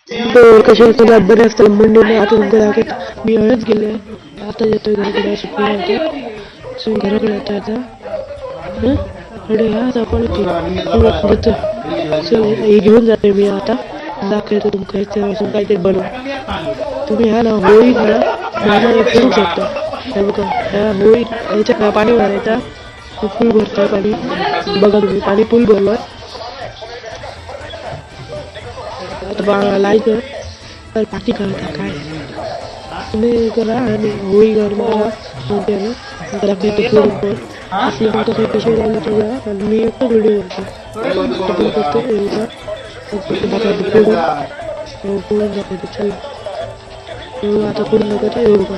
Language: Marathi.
तर कशा तुला बऱ्याच मंडळीने आता दाखवत मी हळद गेले आता येतोय घराकडे अशी पुन्हा घराकडे येतो आता अरे हा आपण देतो चल हे घेऊन जाते मी आता दाखवतो तुमका इथे काहीतरी बनव तुम्ही ह्या ना होळी ना माझ्या फिरू शकता हे बघा ह्या होळी ह्याच्यात पाणी भरायचा फुल भरतोय पाणी बघा तुम्ही पाणी फुल भरलं आता लायचं तर पाठी करता काय तुम्ही करा आणि होळी घालून म्हणते ना त्याला काही फोडून पण असली पण कसं पैसे लावले तुझा आणि मी एकटा व्हिडिओ करतो दाखवतो फोडून दाखवतो चला आता फोडून दाखवतो एवढं